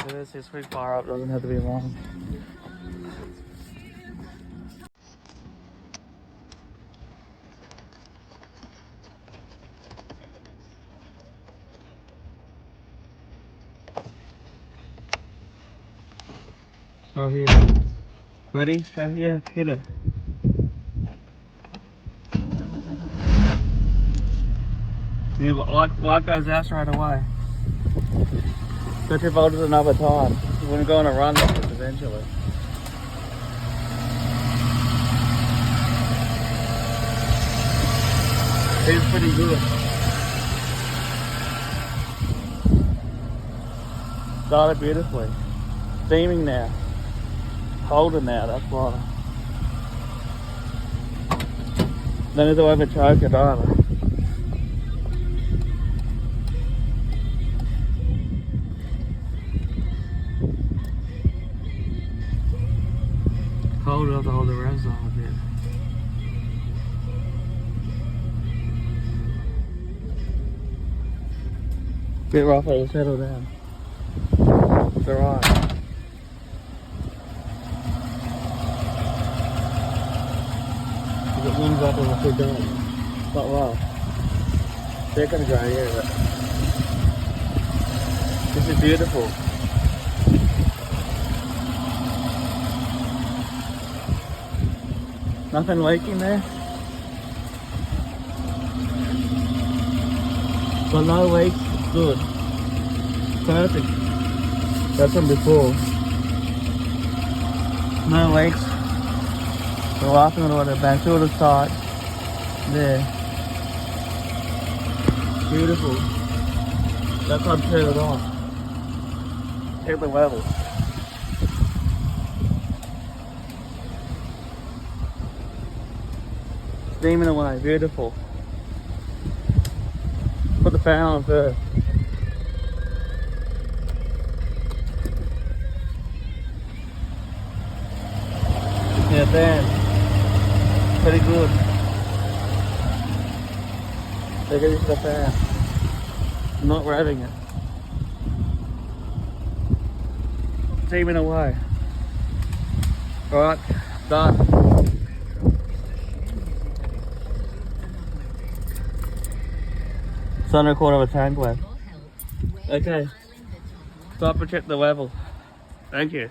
This quick fire up doesn't have to be long. Oh, here. Ready? Yeah, hit it. You like those out right away. Got your voltage another time. You want to go on a run with this eventually. It's pretty good. Started beautifully. Steaming now. Holding now, that's why. Don't need to over choke it either. Hold up to hold the revs on a bit. Bit rough, it'll settle down. It's alright. It warms up and we'll down. Not well. They're gonna go here, but this is beautiful. Nothing leaking there. But no leaks, it's good. Perfect. That's from before. No leaks. The last one with the back to the side. There. Beautiful. That's how to turn it on. Check the level. Steaming away, beautiful. Put the fan on first. Yeah, fan. Pretty good. Take it into the fan. I'm not revving it. Steaming away. Alright, done. It's under a quarter of a tank left. Okay. Stop and check the level. Thank you.